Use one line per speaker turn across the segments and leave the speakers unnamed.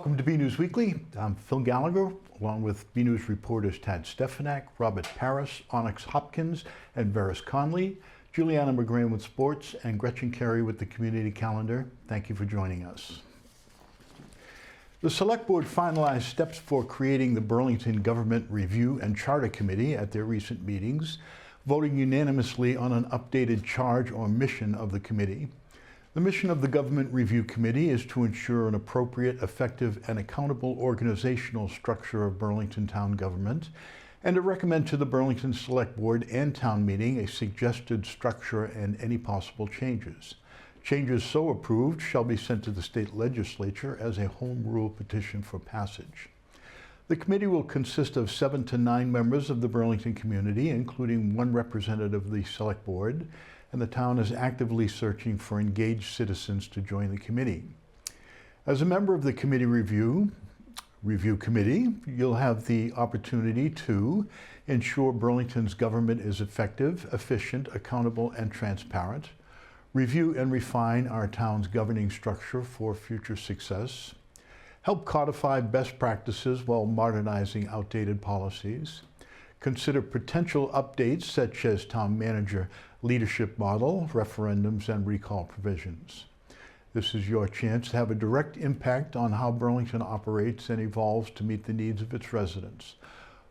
Welcome to BNEWS Weekly. I'm Phil Gallagher, along with BNEWS reporters Tad Stefanak, Robert Paris, Onyx Hopkins, and Veris Conley, Juliana McGrain with sports, and Gretchen Carey with the community calendar. Thank you for joining us. The Select Board finalized steps for creating the Burlington Government Review and Charter Committee at their recent meetings, voting unanimously on an updated charge or mission of the committee. The mission of the Government Review Committee is to ensure an appropriate, effective, and accountable organizational structure of Burlington town government, and to recommend to the Burlington Select Board and Town Meeting a suggested structure and any possible changes. Changes so approved shall be sent to the state legislature as a home rule petition for passage. The committee will consist of 7 to 9 members of the Burlington community, including 1 representative of the Select Board, and the town is actively searching for engaged citizens to join the committee. As a member of the committee review committee, you'll have the opportunity to ensure Burlington's government is effective, efficient, accountable, and transparent, review and refine our town's governing structure for future success, help codify best practices while modernizing outdated policies, consider potential updates such as town manager leadership model, referendums, and recall provisions. This is your chance to have a direct impact on how Burlington operates and evolves to meet the needs of its residents.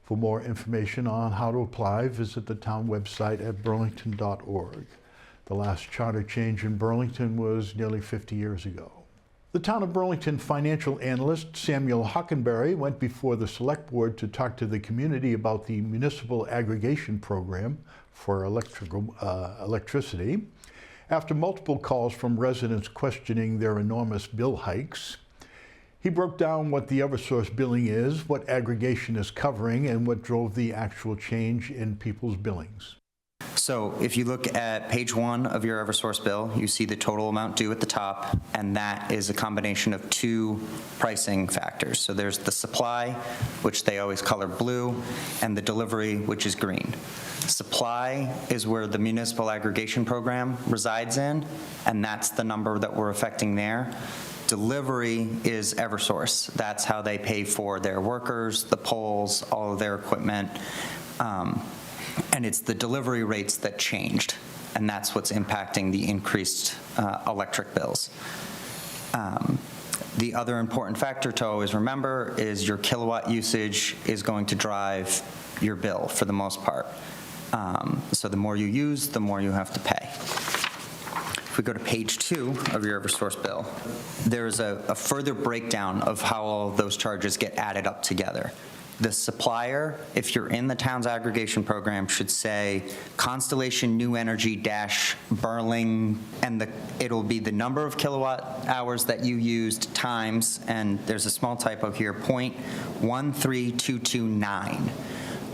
For more information on how to apply, visit the town website at burlington.org. The last charter change in Burlington was nearly 50 years ago. The Town of Burlington financial analyst Samuel Hockenberry went before the Select Board to talk to the community about the municipal aggregation program for electricity. After multiple calls from residents questioning their enormous bill hikes, he broke down what the Eversource billing is, what aggregation is covering, and what drove the actual change in people's billings.
So if you look at page 1 of your Eversource bill, you see the total amount due at the top, and that is a combination of 2 pricing factors. So there's the supply, which they always color blue, and the delivery, which is green. Supply is where the municipal aggregation program resides in, and that's the number that we're affecting there. Delivery is Eversource. That's how they pay for their workers, the poles, all of their equipment. And it's the delivery rates that changed, and that's what's impacting the increased electric bills. The other important factor to always remember is your kilowatt usage is going to drive your bill for the most part. So the more you use, the more you have to pay. If we go to page 2 of your Eversource bill, there's a further breakdown of how all of those charges get added up together. The supplier, if you're in the town's aggregation program, should say Constellation New Energy dash Burling, and it'll be the number of kilowatt hours that you used times, and there's a small typo here, 0.13229.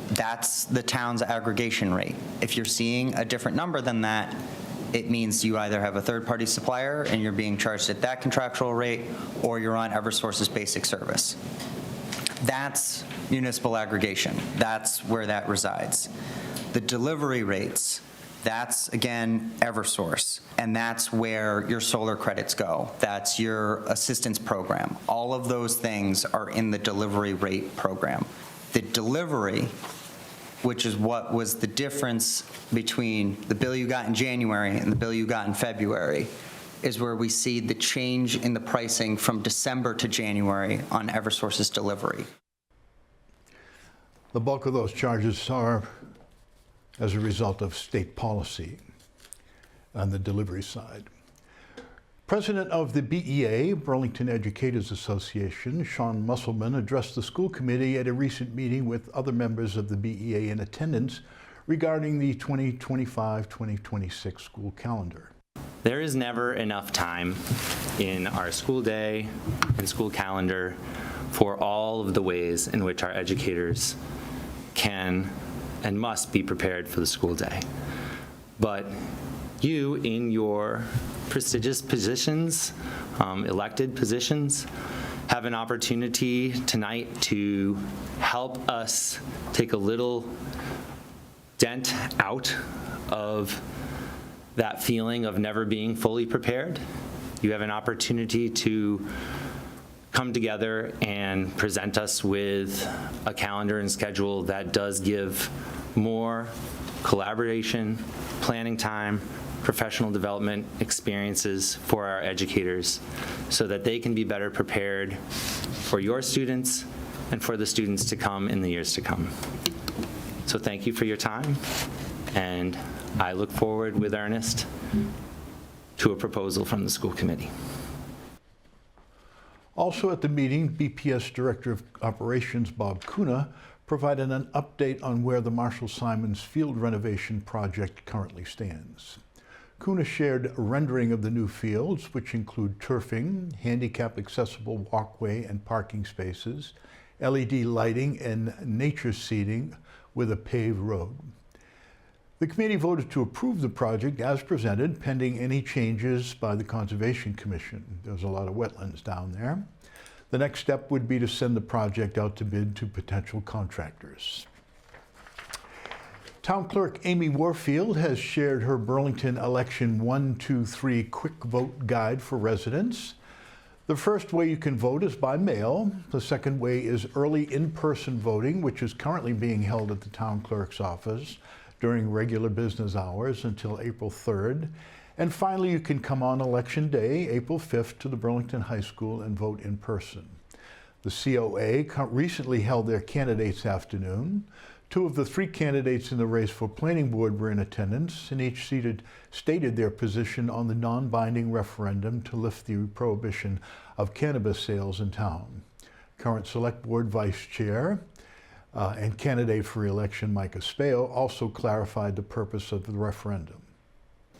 That's the town's aggregation rate. If you're seeing a different number than that, it means you either have a third-party supplier and you're being charged at that contractual rate, or you're on Eversource's basic service. That's municipal aggregation. That's where that resides. The delivery rates, that's, again, Eversource, and that's where your solar credits go. That's your assistance program. All of those things are in the delivery rate program. The delivery, which is what was the difference between the bill you got in January and the bill you got in February, is where we see the change in the pricing from December to January on Eversource's delivery.
The bulk of those charges are as a result of state policy on the delivery side. President of the BEA, Burlington Educators Association, Sean Musselman, addressed the school committee at a recent meeting with other members of the BEA in attendance regarding the 2025-2026 school calendar.
There is never enough time in our school day and school calendar for all of the ways in which our educators can and must be prepared for the school day. But you, in your prestigious positions, elected positions, have an opportunity tonight to help us take a little dent out of that feeling of never being fully prepared. You have an opportunity to come together and present us with a calendar and schedule that does give more collaboration, planning time, professional development experiences for our educators so that they can be better prepared for your students and for the students to come in the years to come. So thank you for your time, and I look forward with earnest to a proposal from the school committee.
Also at the meeting, BPS Director of Operations Bob Kuna provided an update on where the Marshall Simons Field renovation project currently stands. Kuna shared a rendering of the new fields, which include turfing, handicap-accessible walkway and parking spaces, LED lighting, and nature seating with a paved road. The committee voted to approve the project as presented, pending any changes by the Conservation Commission. There's a lot of wetlands down there. The next step would be to send the project out to bid to potential contractors. Town Clerk Amy Warfield has shared her Burlington Election 1, 2, 3 quick vote guide for residents. The first way you can vote is by mail. The second way is early in-person voting, which is currently being held at the town clerk's office during regular business hours until April 3rd. And finally, you can come on Election Day, April 5th, to the Burlington High School and vote in person. The COA recently held their candidates afternoon. 2 of the 3 candidates in the race for planning board were in attendance, and each stated their position on the non-binding referendum to lift the prohibition of cannabis sales in town. Current Select Board Vice Chair and candidate for re-election Micah Speo also clarified the purpose of the referendum.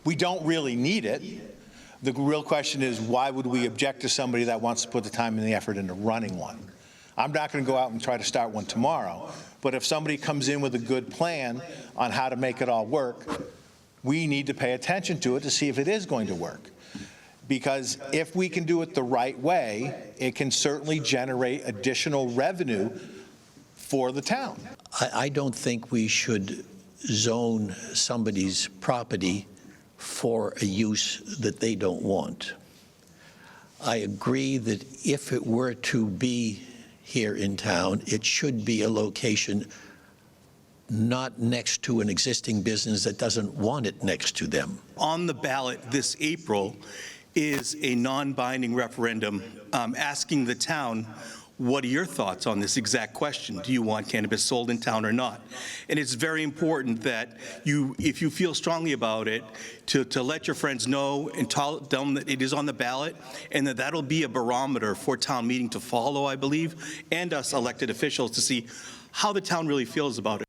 We don't really need it. The real question is, why would we object to somebody that wants to put the time and the effort into running one? I'm not going to go out and try to start one tomorrow, but if somebody comes in with a good plan on how to make it all work, we need to pay attention to it to see if it is going to work. Because if we can do it the right way, it can certainly generate additional revenue for the town.
I don't think we should zone somebody's property for a use that they don't want. I agree that if it were to be here in town, it should be a location not next to an existing business that doesn't want it next to them.
On the ballot this April is a non-binding referendum asking the town, what are your thoughts on this exact question? Do you want cannabis sold in town or not? And it's very important that if you feel strongly about it, to let your friends know and tell them that it is on the ballot, and that'll be a barometer for town meeting to follow, I believe, and us elected officials to see how the town really feels about it.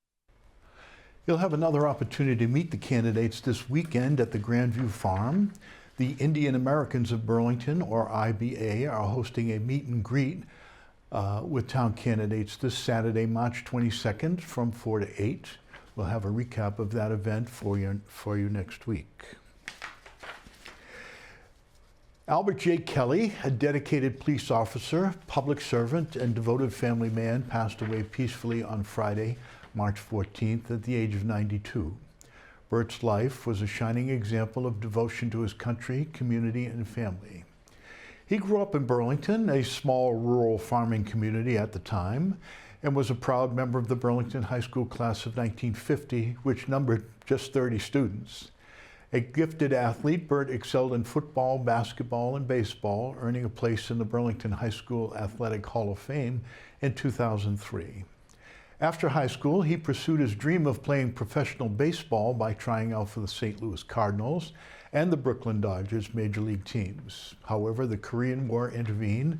You'll have another opportunity to meet the candidates this weekend at the Grandview Farm. The Indian Americans of Burlington, or IBA, are hosting a meet and greet with town candidates this Saturday, March 22nd from 4 to 8. We'll have a recap of that event for you next week. Albert J. Kelly, a dedicated police officer, public servant, and devoted family man, passed away peacefully on Friday, March 14th at the age of 92. Bert's life was a shining example of devotion to his country, community, and family. He grew up in Burlington, a small rural farming community at the time, and was a proud member of the Burlington High School class of 1950, which numbered just 30 students. A gifted athlete, Bert excelled in football, basketball, and baseball, earning a place in the Burlington High School Athletic Hall of Fame in 2003. After high school, he pursued his dream of playing professional baseball by trying out for the St. Louis Cardinals and the Brooklyn Dodgers major league teams. However, the Korean War intervened,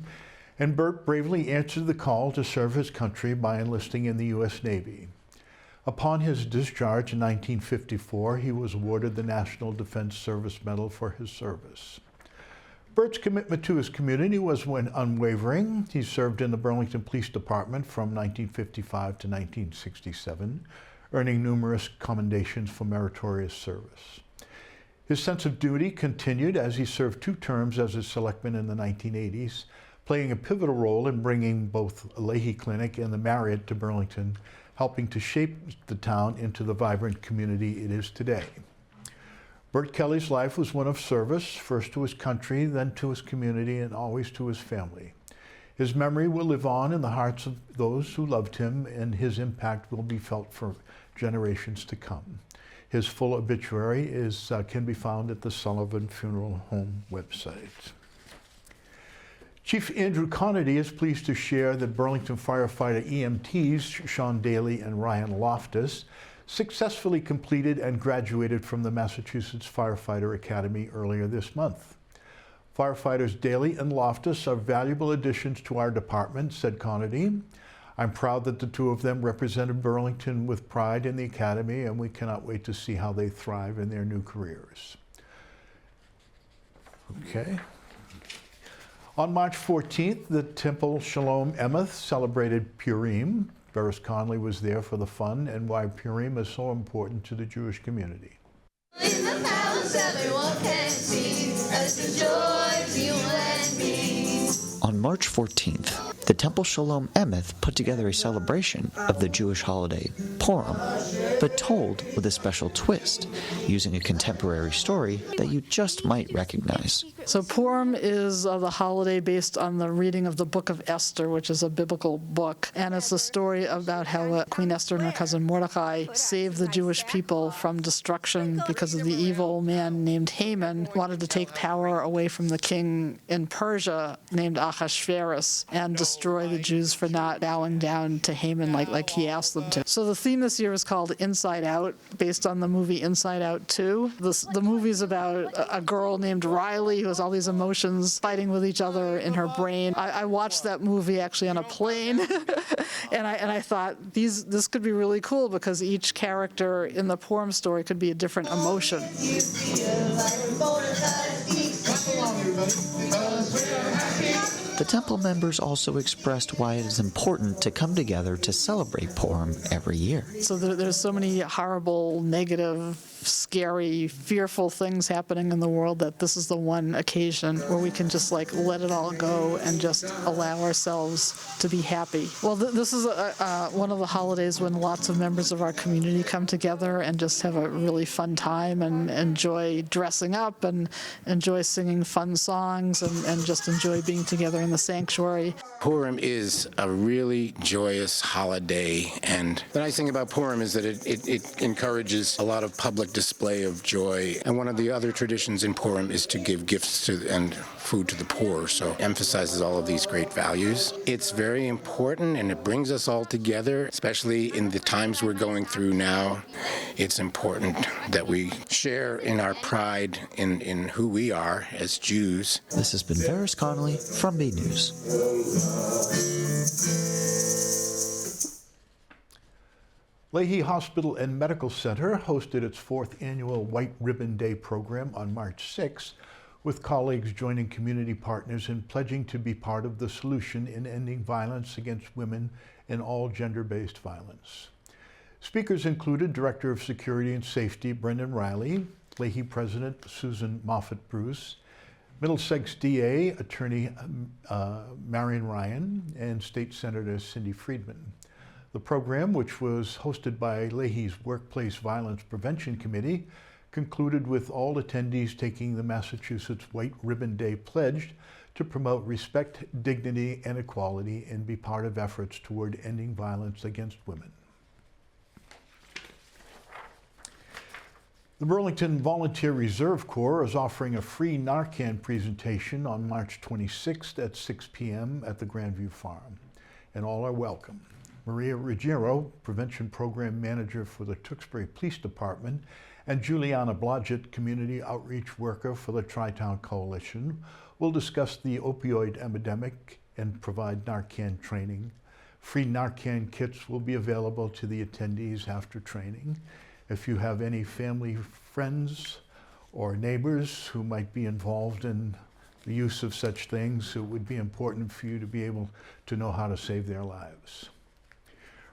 and Bert bravely answered the call to serve his country by enlisting in the U.S. Navy. Upon his discharge in 1954, he was awarded the National Defense Service Medal for his service. Bert's commitment to his community was unwavering. He served in the Burlington Police Department from 1955 to 1967, earning numerous commendations for meritorious service. His sense of duty continued as he served 2 terms as a selectman in the 1980s, playing a pivotal role in bringing both Lahey Clinic and the Marriott to Burlington, helping to shape the town into the vibrant community it is today. Bert Kelly's life was one of service, first to his country, then to his community, and always to his family. His memory will live on in the hearts of those who loved him, and his impact will be felt for generations to come. His full obituary can be found at the Sullivan Funeral Home website. Chief Andrew Conity is pleased to share that Burlington firefighter EMTs Sean Daly and Ryan Loftus successfully completed and graduated from the Massachusetts Firefighter Academy earlier this month. Firefighters Daly and Loftus are valuable additions to our department, said Conity. I'm proud that the two of them represented Burlington with pride in the academy, and we cannot wait to see how they thrive in their new careers. Okay. On March 14th, the Temple Shalom Emeth celebrated Purim. Ferris Conley was there for the fun and why Purim is so important to the Jewish community.
In the palace, everyone can see as the joy you and me.
On March 14th, the Temple Shalom Emeth put together a celebration of the Jewish holiday Purim, but told with a special twist, using a contemporary story that you just might recognize.
So Purim is the holiday based on the reading of the book of Esther, which is a biblical book. And it's a story about how Queen Esther and her cousin Mordecai saved the Jewish people from destruction because of the evil man named Haman wanted to take power away from the king in Persia named Ahasuerus and destroy the Jews for not bowing down to Haman like he asked them to. So the theme this year is called Inside Out, based on the movie Inside Out 2. The movie's about a girl named Riley who has all these emotions fighting with each other in her brain. I watched that movie actually on a plane, and I thought this could be really cool because each character in the Purim story could be a different emotion.
The temple members also expressed why it is important to come together to celebrate Purim every year.
So there's so many horrible, negative, scary, fearful things happening in the world that this is the one occasion where we can just let it all go and just allow ourselves to be happy. Well, this is one of the holidays when lots of members of our community come together and just have a really fun time and enjoy dressing up and enjoy singing fun songs and just enjoy being together in the sanctuary.
Purim is a really joyous holiday, and the nice thing about Purim is that it encourages a lot of public display of joy. And one of the other traditions in Purim is to give gifts and food to the poor, so it emphasizes all of these great values. It's very important, and it brings us all together, especially in the times we're going through now. It's important that we share in our pride in who we are as Jews.
This has been Ferris Conley from BNEWS.
Lahey Hospital and Medical Center hosted its 4th annual White Ribbon Day program on March 6th, with colleagues joining community partners in pledging to be part of the solution in ending violence against women and all gender-based violence. Speakers included Director of Security and Safety Brendan Riley, Lahey President Susan Moffett-Bruce, Middlesex DA Attorney Marion Ryan, and State Senator Cindy Friedman. The program, which was hosted by Lahey's Workplace Violence Prevention Committee, concluded with all attendees taking the Massachusetts White Ribbon Day pledge to promote respect, dignity, and equality and be part of efforts toward ending violence against women. The Burlington Volunteer Reserve Corps is offering a free Narcan presentation on March 26th at 6 p.m. at the Grandview Farm, and all are welcome. Maria Ruggiero, Prevention Program Manager for the Tewksbury Police Department, and Juliana Blodgett, Community Outreach Worker for the Tri-Town Coalition, will discuss the opioid epidemic and provide Narcan training. Free Narcan kits will be available to the attendees after training. If you have any family, friends, or neighbors who might be involved in the use of such things, it would be important for you to be able to know how to save their lives.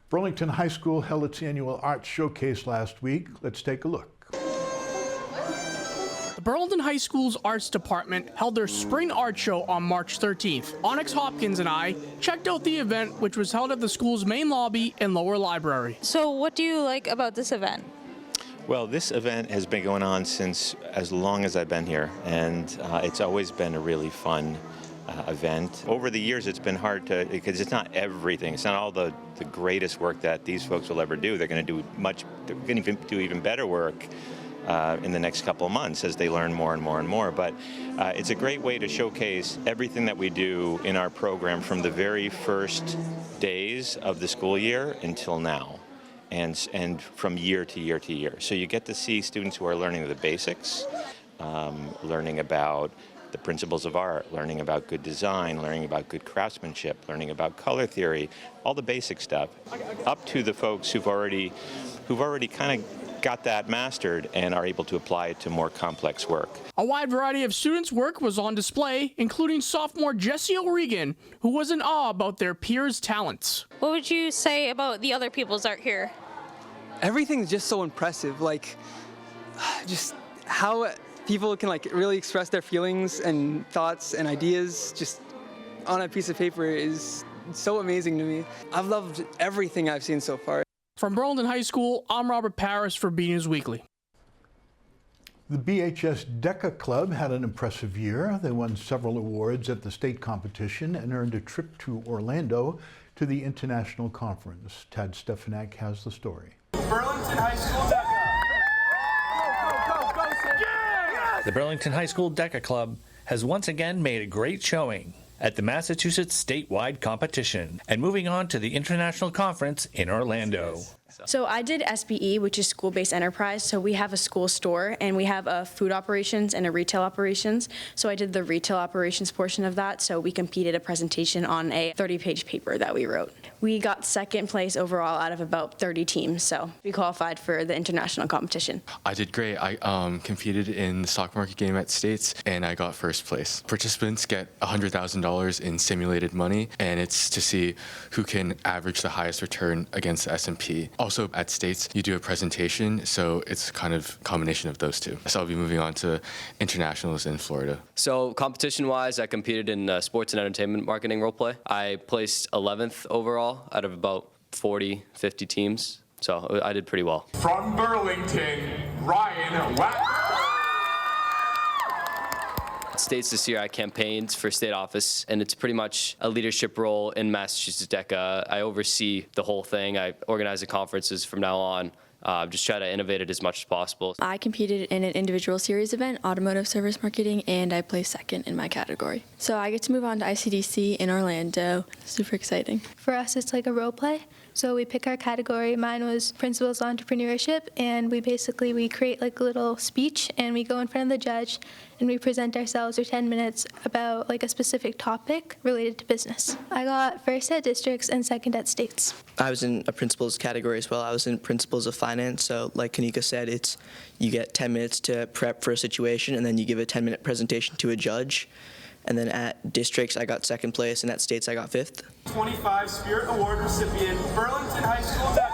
Burlington High School held its annual art showcase last week. Let's take a look.
The Burlington High School's arts department held their spring art show on March 13th. Onyx Hopkins and I checked out the event, which was held at the school's main lobby and lower library.
So what do you like about this event?
Well, this event has been going on since as long as I've been here, and it's always been a really fun event. Over the years, it's been hard to, because it's not everything. It's not all the greatest work that these folks will ever do. They're going to do even better work in the next couple of months as they learn more and more and more. But it's a great way to showcase everything that we do in our program from the very first days of the school year until now, and from year to year to year. So you get to see students who are learning the basics, learning about the principles of art, learning about good design, learning about good craftsmanship, learning about color theory, all the basic stuff, up to the folks who've already kind of got that mastered and are able to apply it to more complex work.
A wide variety of students' work was on display, including sophomore Jessie O'Regan, who was in awe about their peers' talents.
What would you say about the other people's art here?
Everything's just so impressive, like just how people can like really express their feelings and thoughts and ideas just on a piece of paper is so amazing to me. I've loved everything I've seen so far.
From Burlington High School, I'm Robert Paris for BNEWS Weekly.
The BHS DECA Club had an impressive year. They won several awards at the state competition and earned a trip to Orlando to the international conference. Tad Stefanak has the story.
Burlington High School DECA.
The Burlington High School DECA Club has once again made a great showing at the Massachusetts statewide competition and moving on to the international conference in Orlando.
So I did SBE, which is school-based enterprise. So we have a school store and we have a food operations and a retail operations. So I did the retail operations portion of that. So we competed a presentation on a 30-page paper that we wrote. We got second place overall out of about 30 teams. So we qualified for the international competition.
I did great. I competed in the stock market game at States and I got first place. Participants get $100,000 in simulated money, and it's to see who can average the highest return against the S&P. Also at States, you do a presentation, so it's kind of a combination of those two. So I'll be moving on to internationals in Florida.
So competition-wise, I competed in sports and entertainment marketing role play. I placed 11th overall out of about 40, 50 teams, so I did pretty well.
From Burlington, Ryan Watt.
States this year, I campaigned for state office, and it's pretty much a leadership role in Massachusetts DECA. I oversee the whole thing. I organize the conferences from now on. Just try to innovate it as much as possible.
I competed in an individual series event, automotive service marketing, and I placed second in my category. So I get to move on to ICDC in Orlando. Super exciting.
For us, it's like a role play. So we pick our category. Mine was principles of entrepreneurship, and we create like a little speech, and we go in front of the judge, and we present ourselves for 10 minutes about like a specific topic related to business. I got first at districts and second at states.
I was in a principles category as well. I was in principles of finance. So like Kanika said, it's you get 10 minutes to prep for a situation, and then you give a 10-minute presentation to a judge. And then at districts, I got second place, and at states, I got fifth.
25 Spirit Award recipient, Burlington High School DECA.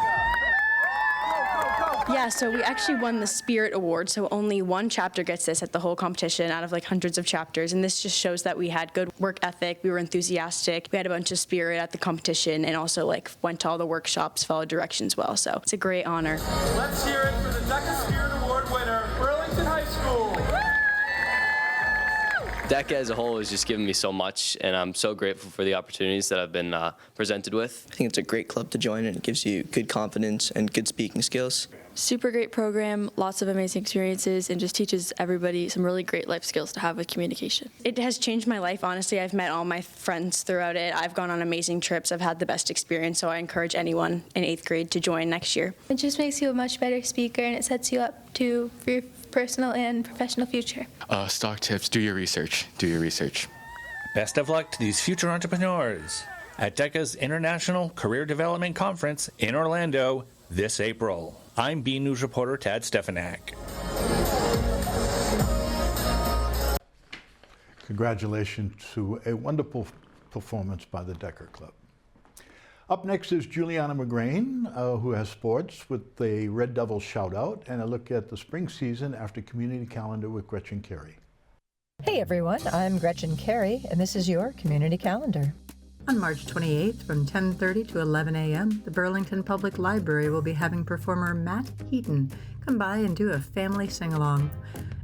Yeah, so we actually won the Spirit Award, so only one chapter gets this at the whole competition out of like hundreds of chapters, and this just shows that we had good work ethic, we were enthusiastic, we had a bunch of spirit at the competition, and also like went to all the workshops, followed directions well, so it's a great honor.
Let's hear it for the DECA Spirit Award winner, Burlington High School.
DECA as a whole has just given me so much, and I'm so grateful for the opportunities that I've been presented with.
I think it's a great club to join, and it gives you good confidence and good speaking skills.
Super great program, lots of amazing experiences, and just teaches everybody some really great life skills to have with communication.
It has changed my life, honestly. I've met all my friends throughout it. I've gone on amazing trips. I've had the best experience, so I encourage anyone in 8th grade to join next year.
It just makes you a much better speaker, and it sets you up for your personal and professional future.
Stock tips, do your research. Do your research.
Best of luck to these future entrepreneurs at DECA's International Career Development Conference in Orlando this April. I'm BNews reporter Tad Stefanak.
Congratulations to a wonderful performance by the DECA Club. Up next is Juliana McGrain, who has sports with the Red Devil Shoutout and a look at the spring season after community calendar with Gretchen Carey.
Hey everyone, I'm Gretchen Carey, and this is your community calendar.
On March 28th from 10:30 to 11 a.m., the Burlington Public Library will be having performer Matt Heaton come by and do a family sing-along.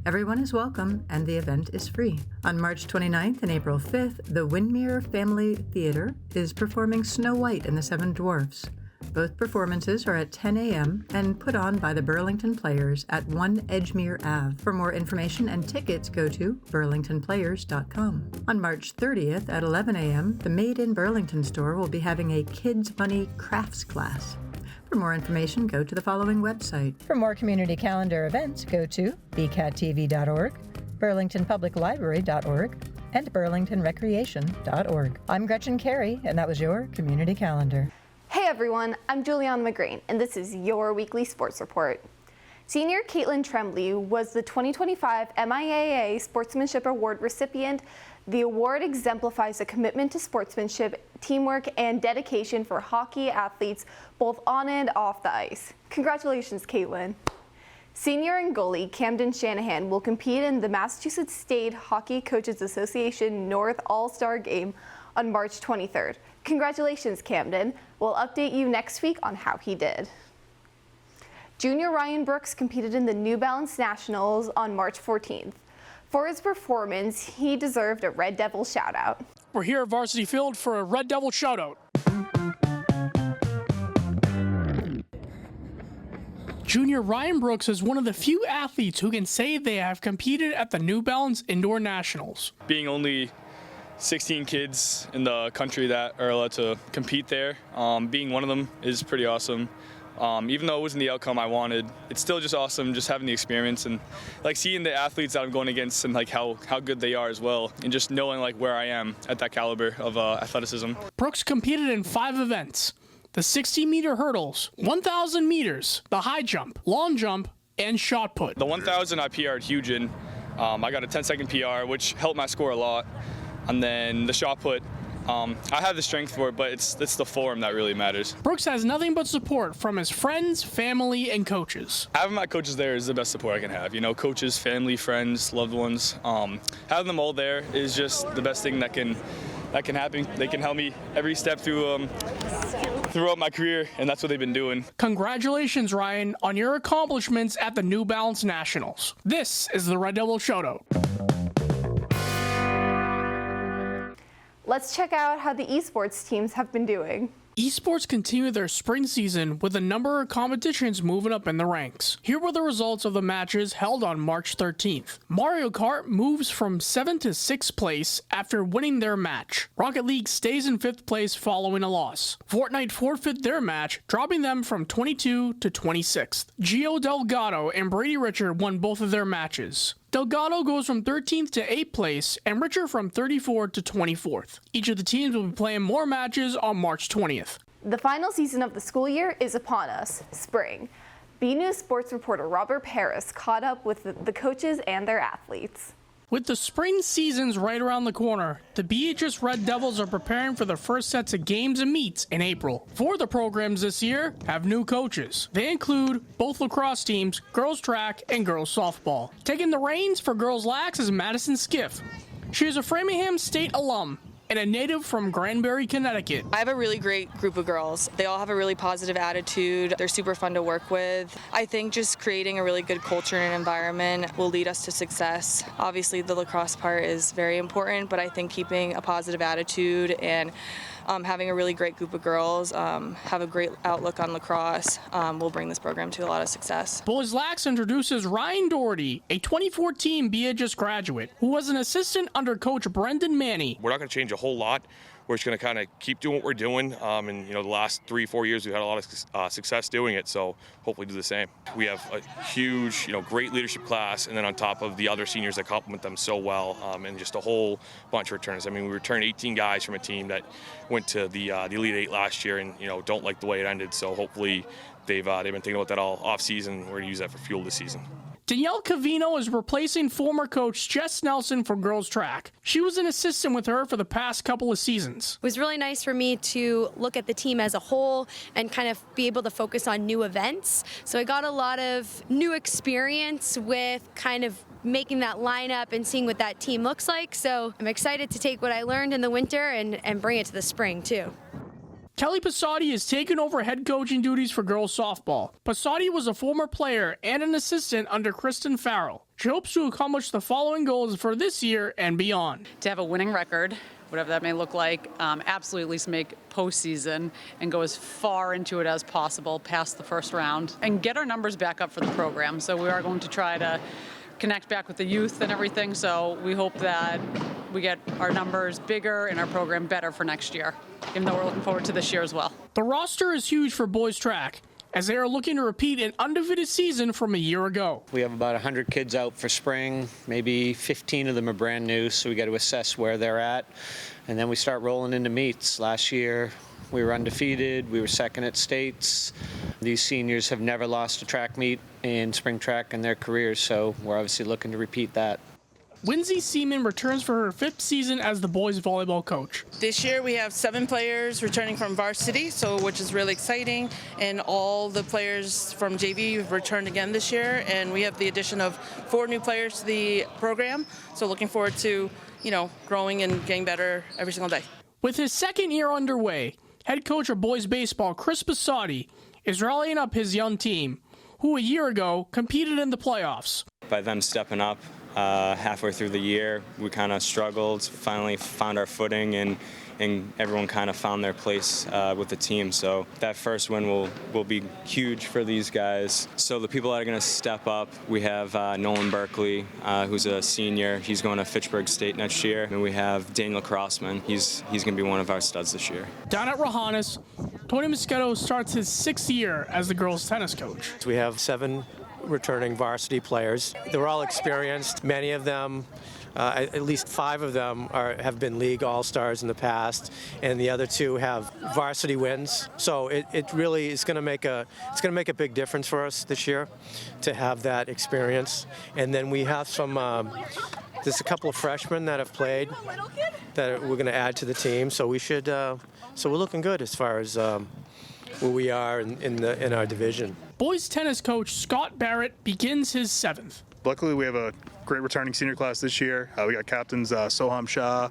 Everyone is welcome, and the event is free. On March 29th and April 5th, the Windermere Family Theater is performing Snow White and the Seven Dwarfs. Both performances are at 10 a.m. and put on by the Burlington Players at 1 Edgemere Ave. For more information and tickets, go to burlingtonplayers.com. On March 30th at 11 a.m., the Made in Burlington store will be having a Kids Bunny crafts class. For more information, go to the following website.
For more community calendar events, go to bcattv.org, burlingtonpubliclibrary.org, and burlingtonrecreation.org. I'm Gretchen Carey, and that was your community calendar.
Hey everyone, I'm Julianne McGrain, and this is your weekly sports report. Senior Caitlin Tremblay was the 2025 MIAA Sportsmanship Award recipient. The award exemplifies a commitment to sportsmanship, teamwork, and dedication for hockey athletes both on and off the ice. Congratulations, Caitlin. Senior and goalie Camden Shanahan will compete in the Massachusetts State Hockey Coaches Association North All-Star Game on March 23rd. Congratulations, Camden. We'll update you next week on how he did. Junior Ryan Brooks competed in the New Balance Nationals on March 14th. For his performance, he deserved a Red Devil Shoutout.
We're here at Varsity Field for a Red Devil Shoutout. Junior Ryan Brooks is one of the few athletes who can say they have competed at the New Balance Indoor Nationals.
Being only 16 kids in the country that are allowed to compete there, being one of them is pretty awesome. Even though it wasn't the outcome I wanted, it's still just awesome just having the experience and like seeing the athletes that I'm going against and like how good they are as well, and just knowing like where I am at that caliber of athleticism.
Brooks competed in 5 events: the 60-meter hurdles, 1,000 meters, the high jump, long jump, and shot put.
The 1,000 I PR'd huge in. I got a 10-second PR, which helped my score a lot. And then the shot put, I have the strength for it, but it's the form that really matters.
Brooks has nothing but support from his friends, family, and coaches.
Having my coaches there is the best support I can have. You know, coaches, family, friends, loved ones. Having them all there is just the best thing that can happen. They can help me every step throughout my career, and that's what they've been doing.
Congratulations, Ryan, on your accomplishments at the New Balance Nationals. This is the Red Devil Shoutout.
Let's check out how the esports teams have been doing.
Esports continue their spring season with a number of competitions moving up in the ranks. Here were the results of the matches held on March 13th. Mario Kart moves from 7th to 6th place after winning their match. Rocket League stays in 5th place following a loss. Fortnite forfeit their match, dropping them from 22 to 26th. Gio Delgado and Brady Richard won both of their matches. Delgado goes from 13th to 8th place, and Richard from 34th to 24th. Each of the teams will be playing more matches on March 20th.
The final season of the school year is upon us, spring. BNEWS sports reporter Robert Paris caught up with the coaches and their athletes.
With the spring seasons right around the corner, the BHS Red Devils are preparing for the first sets of games and meets in April. 4 of the programs this year have new coaches. They include both lacrosse teams, girls track, and girls softball. Taking the reins for girls lax is Madison Skiff. She is a Framingham State alum and a native from Granbury, Connecticut.
I have a really great group of girls. They all have a really positive attitude. They're super fun to work with. I think just creating a really good culture and environment will lead us to success. Obviously, the lacrosse part is very important, but I think keeping a positive attitude and having a really great group of girls, have a great outlook on lacrosse, will bring this program to a lot of success.
Boys Lax introduces Ryan Doherty, a 2014 BHS graduate, who was an assistant under Coach Brendan Manny.
We're not going to change a whole lot. We're just going to kind of keep doing what we're doing. And, the last 3-4 years, we've had a lot of success doing it. So hopefully do the same. We have a huge, great leadership class. And then on top of the other seniors that complement them so well, and just a whole bunch of returns. I mean, we returned 18 guys from a team that went to the Elite 8 last year and, don't like the way it ended. So hopefully they've been thinking about that all off season. We're going to use that for fuel this season.
Danielle Cavino is replacing former coach Jess Nelson for girls track. She was an assistant with her for the past couple of seasons.
It was really nice for me to look at the team as a whole and kind of be able to focus on new events. So I got a lot of new experience with kind of making that lineup and seeing what that team looks like. So I'm excited to take what I learned in the winter and bring it to the spring too.
Kelly Passotti has taken over head coaching duties for girls softball. Passotti was a former player and an assistant under Kristen Farrell. She hopes to accomplish the following goals for this year and beyond.
To have a winning record, whatever that may look like, absolutely at least make postseason and go as far into it as possible past the first round and get our numbers back up for the program. So we are going to try to connect back with the youth and everything. So we hope that we get our numbers bigger and our program better for next year, even though we're looking forward to this year as well.
The roster is huge for boys track, as they are looking to repeat an undefeated season from a year ago.
We have about 100 kids out for spring. Maybe 15 of them are brand new, so we got to assess where they're at. And then we start rolling into meets. Last year, we were undefeated. We were second at states. These seniors have never lost a track meet in spring track in their careers, so we're obviously looking to repeat that.
Lindsay Seaman returns for her 5th season as the boys volleyball coach.
This year we have 7 players returning from varsity, which is really exciting, and all the players from JV have returned again this year, and we have the addition of 4 new players to the program, so looking forward to, growing and getting better every single day.
With his 2nd year underway, head coach of boys baseball Chris Passotti is rallying up his young team, who a year ago competed in the playoffs.
By them stepping up halfway through the year, we kind of struggled, finally found our footing, and everyone kind of found their place with the team. So that first win will be huge for these guys. So the people that are going to step up, we have Nolan Berkeley, who's a senior. He's going to Fitchburg State next year. And we have Daniel Crossman. He's going to be one of our studs this year.
Down at Rohannes, Tony Moschetto starts his 6th year as the girls' tennis coach.
We have 7 returning varsity players. They're all experienced. Many of them, at least 5 of them, have been league all-stars in the past, and the other 2 have varsity wins. So it really is going to make a big difference for us this year to have that experience. And then we have there's a couple of freshmen that have played that we're going to add to the team. So we should. So we're looking good as far as where we are in our division.
Boys tennis coach Scott Barrett begins his 7th.
Luckily, we have a great returning senior class this year. We got captains Soham Shah,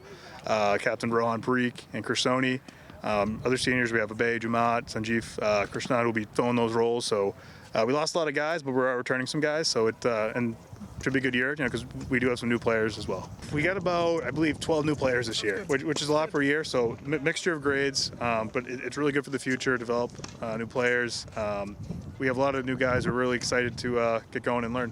Captain Rohan Parikh, and Kersoni. Other seniors, we have Abhay Jumat, Sanjeev Krishnan will be filling those roles. So we lost a lot of guys, but we're returning some guys. So it should be a good year, because we do have some new players as well. We got about, I believe, 12 new players this year, which is a lot per year. So mixture of grades, but it's really good for the future. Develop new players. We have a lot of new guys who are really excited to get going and learn.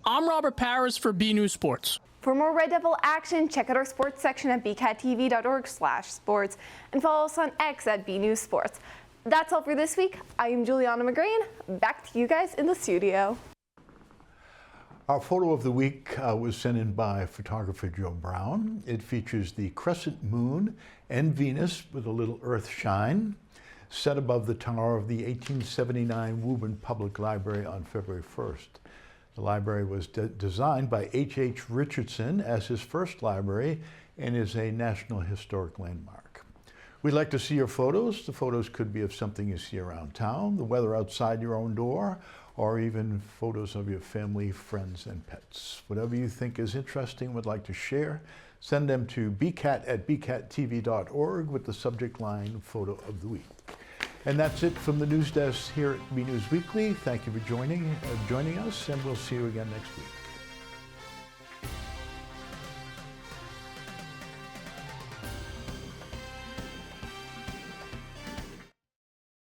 I'm Robert Paris for BNEWS Sports.
For more Red Devil action, check out our sports section at bcattv.org/sports and follow us on X at BNews Sports. That's all for this week. I am Juliana McGrain. Back to you guys in the studio.
Our photo of the week was sent in by photographer Joe Brown. It features the crescent moon and Venus with a little earth shine, set above the tower of the 1879 Woburn Public Library on February 1st. The library was designed by H.H. Richardson as his first library and is a National Historic Landmark. We'd like to see your photos. The photos could be of something you see around town, the weather outside your own door, or even photos of your family, friends, and pets. Whatever you think is interesting and would like to share, send them to bcat@bcattv.org with the subject line Photo of the Week. And that's it from the news desk here at BNews Weekly. Thank you for joining us, and we'll see you again next week.